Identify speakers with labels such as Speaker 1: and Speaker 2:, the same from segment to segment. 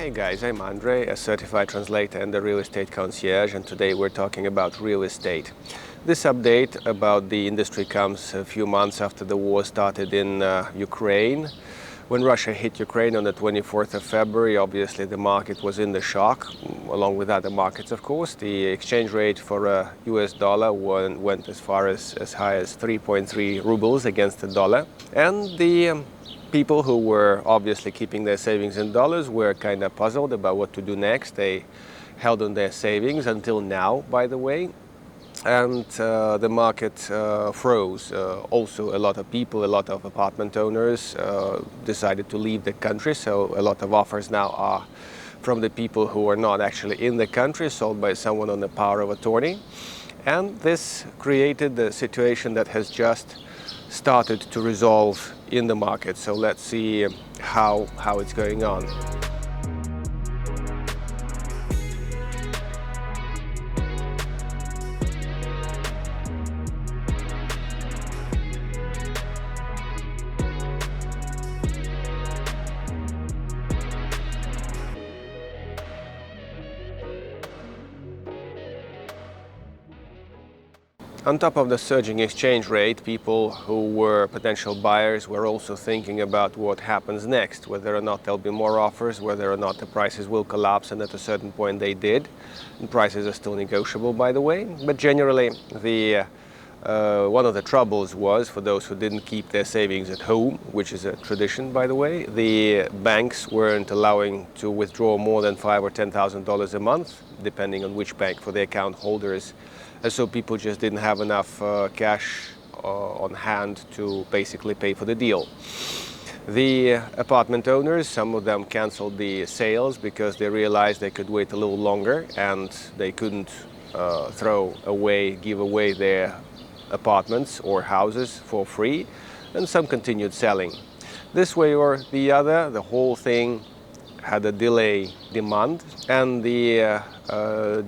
Speaker 1: Hey guys, I'm Andrei, a certified translator and a real estate concierge, and today we're talking about real estate. This update about the industry comes a few months after the war started in Ukraine. When Russia hit Ukraine on the 24th of February, obviously the market was in the shock, along with other markets of course. The exchange rate for a US dollar went as far as high as 3.3 rubles against the dollar. And the people who were obviously keeping their savings in dollars were kind of puzzled about what to do next. They held on their savings until now, by the way. And the market froze. Also, a lot of people, a lot of apartment owners decided to leave the country. So a lot of offers now are from the people who are not actually in the country, sold by someone on the power of attorney. And this created the situation that has just started to resolve in the market. So let's see how it's going on. On top of the surging exchange rate, people who were potential buyers were also thinking about what happens next, whether or not there'll be more offers, whether or not the prices will collapse, and at a certain point they did. And prices are still negotiable, by the way. But generally, one of the troubles was, for those who didn't keep their savings at home, which is a tradition, by the way, the banks weren't allowing to withdraw more than $5,000 or $10,000 a month, depending on which bank, for the account holders. So people just didn't have enough cash on hand to basically pay for the deal. The apartment owners, some of them canceled the sales because they realized they could wait a little longer and they couldn't give away their apartments or houses for free, and some continued selling. This way or the other, the whole thing had a delay demand, and the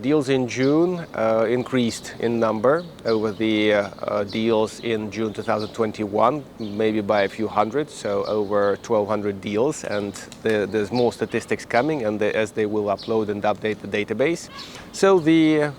Speaker 1: deals in June increased in number over the deals in June 2021, maybe by a few hundred, so over 1,200 deals, and there's more statistics coming, and as they will upload and update the database. So the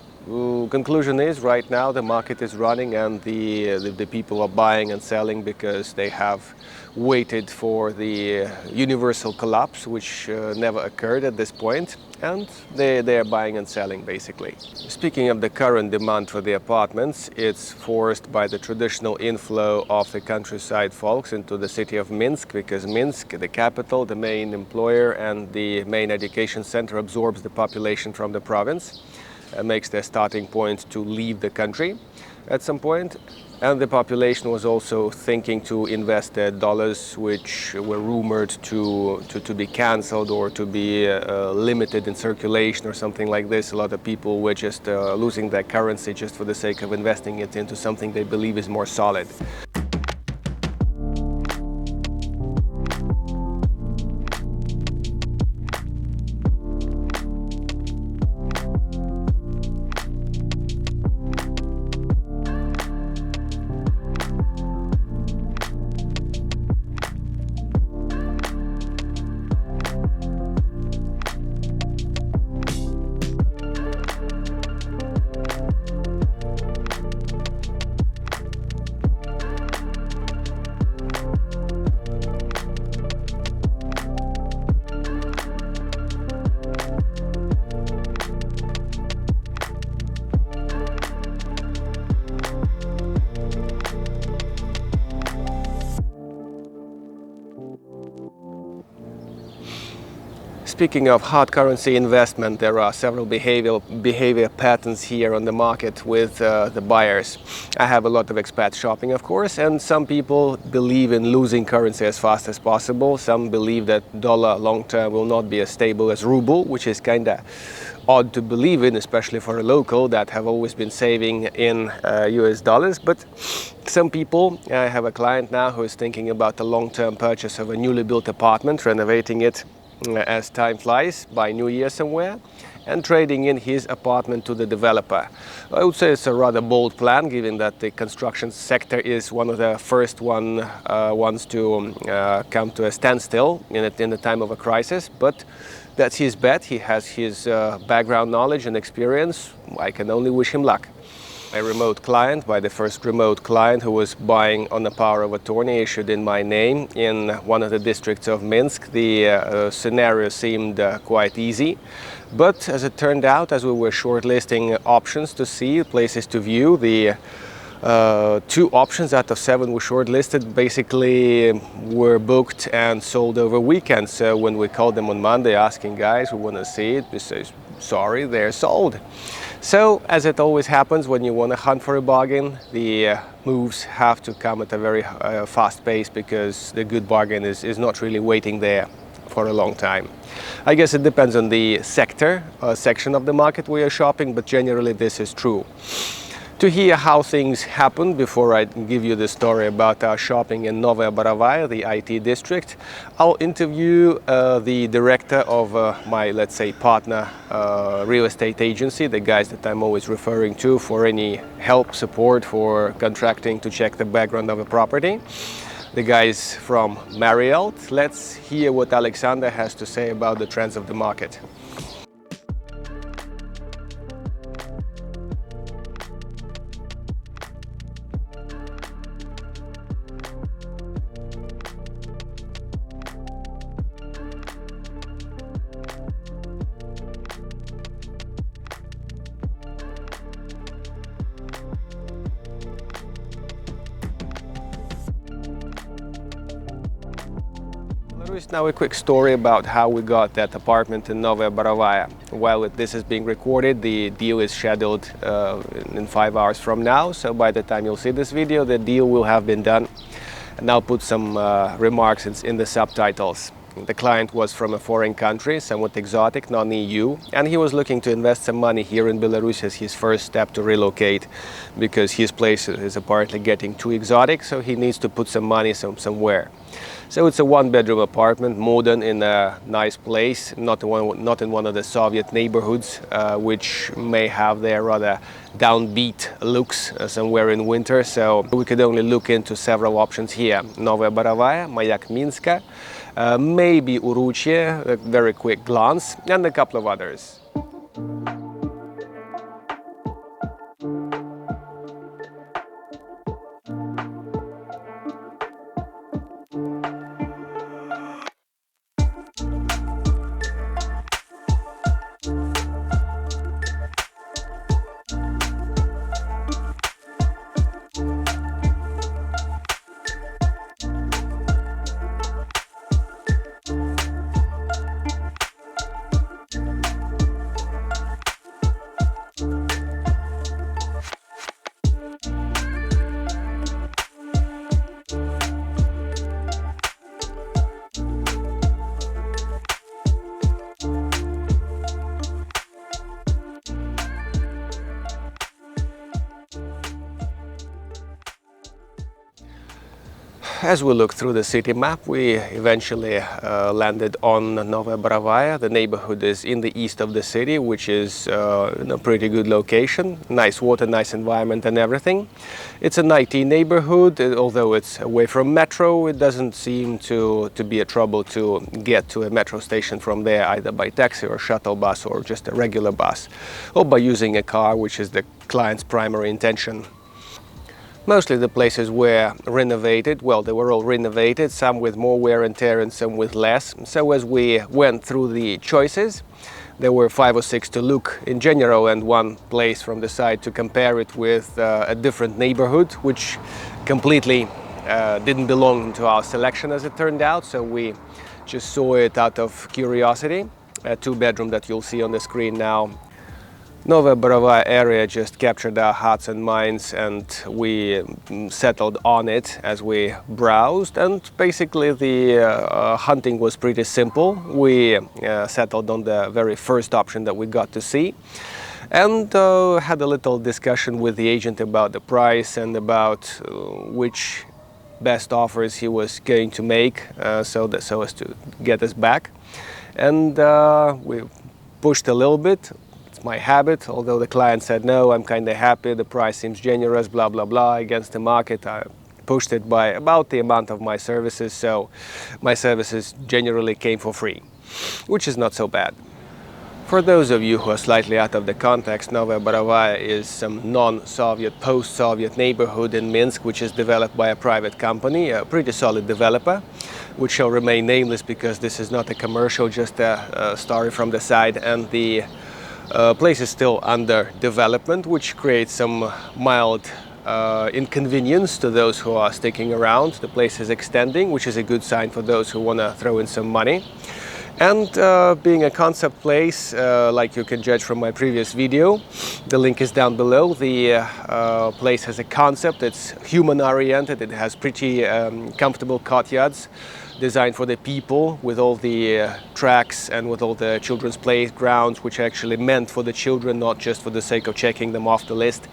Speaker 1: conclusion is, right now the market is running, and the people are buying and selling because they have waited for the universal collapse, which never occurred at this point, and they are buying and selling basically. Speaking of the current demand for the apartments, it's forced by the traditional inflow of the countryside folks into the city of Minsk, because Minsk, the capital, the main employer and the main education center, absorbs the population from the province. Makes their starting point to leave the country at some point. And the population was also thinking to invest their dollars, which were rumored to be cancelled or to be limited in circulation or something like this. A lot of people were just losing their currency just for the sake of investing it into something they believe is more solid. Speaking of hard currency investment, there are several behavior patterns here on the market with the buyers. I have a lot of expat shopping, of course, and some people believe in losing currency as fast as possible. Some believe that dollar long-term will not be as stable as ruble, which is kind of odd to believe in, especially for a local that have always been saving in US dollars. But some people, I have a client now who is thinking about the long-term purchase of a newly built apartment, renovating it as time flies by New Year somewhere, and trading in his apartment to the developer. I would say it's a rather bold plan, given that the construction sector is one of the first ones to come to a standstill in the time of a crisis. But That's his bet. He has his background knowledge and experience. I can only wish him luck. A remote client, by the first remote client who was buying on a power of attorney issued in my name in one of the districts of Minsk. The scenario seemed quite easy, but as it turned out, as we were shortlisting options to see, places to view, the 2 options out of 7 were shortlisted, basically were booked and sold over weekends. So when we called them on Monday asking, guys, we want to see it, they say, sorry, they're sold. So, as it always happens when you want to hunt for a bargain, the moves have to come at a very fast pace, because the good bargain is not really waiting there for a long time. I guess it depends on the section of the market we are shopping, but generally this is true. To hear how things happen, before I give you the story about our shopping in Novaja Borovaja, the IT district, I'll interview the director of my, let's say, partner real estate agency, the guys that I'm always referring to for any help, support, for contracting to check the background of a property. The guys from Marriott. Let's hear what Alexander has to say about the trends of the market. Now a quick story about how we got that apartment in Novaja Borovaja. While this is being recorded, the deal is scheduled in 5 hours from now, so by the time you'll see this video, the deal will have been done. And I'll put some remarks in the subtitles. The client was from a foreign country, somewhat exotic, non-EU, and he was looking to invest some money here in Belarus as his first step to relocate, because his place is apparently getting too exotic, so he needs to put some money somewhere. So it's a 1-bedroom apartment, modern, in a nice place, not in one of the Soviet neighborhoods, which may have their rather downbeat looks somewhere in winter. So we could only look into several options here: Novaja Borovaja, Mayak Minska, maybe Uruchie, a very quick glance, and a couple of others. As we looked through the city map, we eventually landed on Novaja Borovaja. The neighborhood is in the east of the city, which is in a pretty good location. Nice water, nice environment and everything. It's an IT neighborhood. Although it's away from metro, it doesn't seem to be a trouble to get to a metro station from there, either by taxi or shuttle bus or just a regular bus, or by using a car, which is the client's primary intention. Mostly the places were renovated. Well, they were all renovated, some with more wear and tear and some with less. So as we went through the choices, there were 5 or 6 to look in general, and one place from the side to compare it with a different neighborhood, which completely didn't belong to our selection as it turned out. So we just saw it out of curiosity. A 2-bedroom that you'll see on the screen now. Novaja Borovaja area just captured our hearts and minds, and we settled on it as we browsed. And basically the hunting was pretty simple. We settled on the very first option that we got to see, and had a little discussion with the agent about the price and about which best offers he was going to make so as to get us back. And we pushed a little bit. My habit, although the client said no, I'm kind of happy, the price seems generous, blah blah blah, against the market. I pushed it by about the amount of my services, so my services generally came for free. which is not so bad. For those of you who are slightly out of the context, Novaja Borovaja is some non-Soviet, post-Soviet neighborhood in Minsk, which is developed by a private company, a pretty solid developer, which shall remain nameless because this is not a commercial, just a story from the side, and the place is still under development, which creates some mild inconvenience to those who are sticking around. The place is extending, which is a good sign for those who want to throw in some money. And being a concept place, like you can judge from my previous video, the link is down below. The place has a concept, it's human-oriented, it has pretty comfortable courtyards designed for the people, with all the tracks and with all the children's playgrounds, which are actually meant for the children, not just for the sake of checking them off the list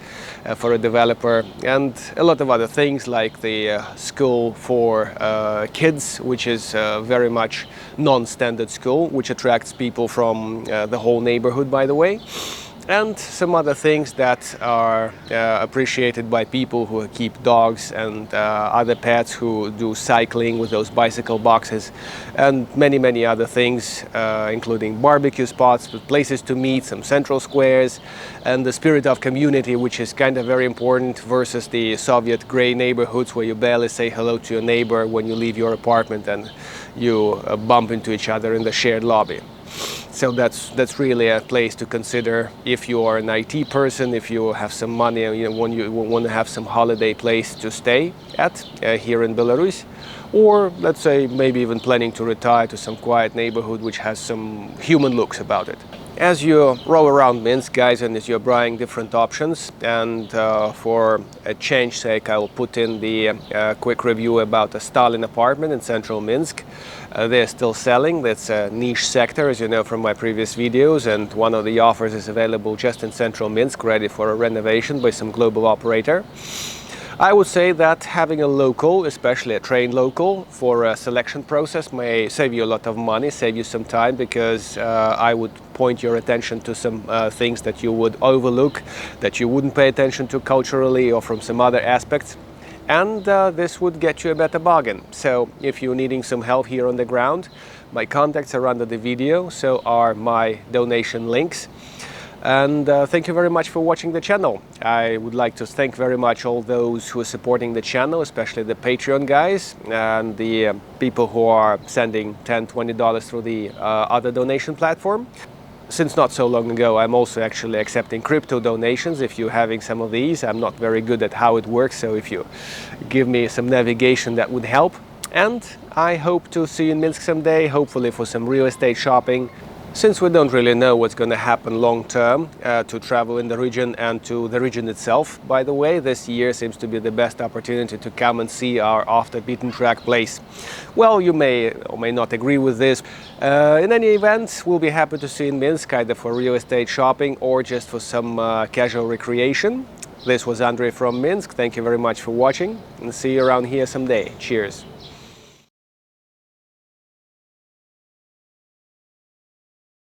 Speaker 1: for a developer. And a lot of other things like the school for kids, which is very much non-standard school, which attracts people from the whole neighborhood, by the way. And some other things that are appreciated by people who keep dogs and other pets, who do cycling with those bicycle boxes, and many other things, including barbecue spots, places to meet, some central squares, and the spirit of community, which is kind of very important versus the Soviet gray neighborhoods where you barely say hello to your neighbor when you leave your apartment and you bump into each other in the shared lobby. So that's really a place to consider if you are an IT person, if you have some money, you want to have some holiday place to stay at here in Belarus, or let's say maybe even planning to retire to some quiet neighborhood which has some human looks about it. As you roll around Minsk, guys, and as you're buying different options, and for a change sake, I will put in the quick review about a Stalin apartment in central Minsk. They're still selling. That's a niche sector, as you know from my previous videos, and one of the offers is available just in central Minsk, ready for a renovation by some global operator. I would say that having a local, especially a trained local, for a selection process may save you a lot of money, save you some time, because I would point your attention to some things that you would overlook, that you wouldn't pay attention to culturally or from some other aspects. And this would get you a better bargain. So if you're needing some help here on the ground, my contacts are under the video, so are my donation links. And thank you very much for watching the channel. I would like to thank very much all those who are supporting the channel, especially the Patreon guys and the people who are sending $10, $20 through the other donation platform. Since not so long ago, I'm also actually accepting crypto donations. If you're having some of these, I'm not very good at how it works, so if you give me some navigation, that would help. And I hope to see you in Minsk someday, hopefully for some real estate shopping. Since we don't really know what's going to happen long term to travel in the region and to the region itself, by the way, this year seems to be the best opportunity to come and see our off-the-beaten-track place. Well, you may or may not agree with this. In any event, we'll be happy to see you in Minsk, either for real estate shopping or just for some casual recreation. This was Andrei from Minsk. Thank you very much for watching, and see you around here someday. Cheers.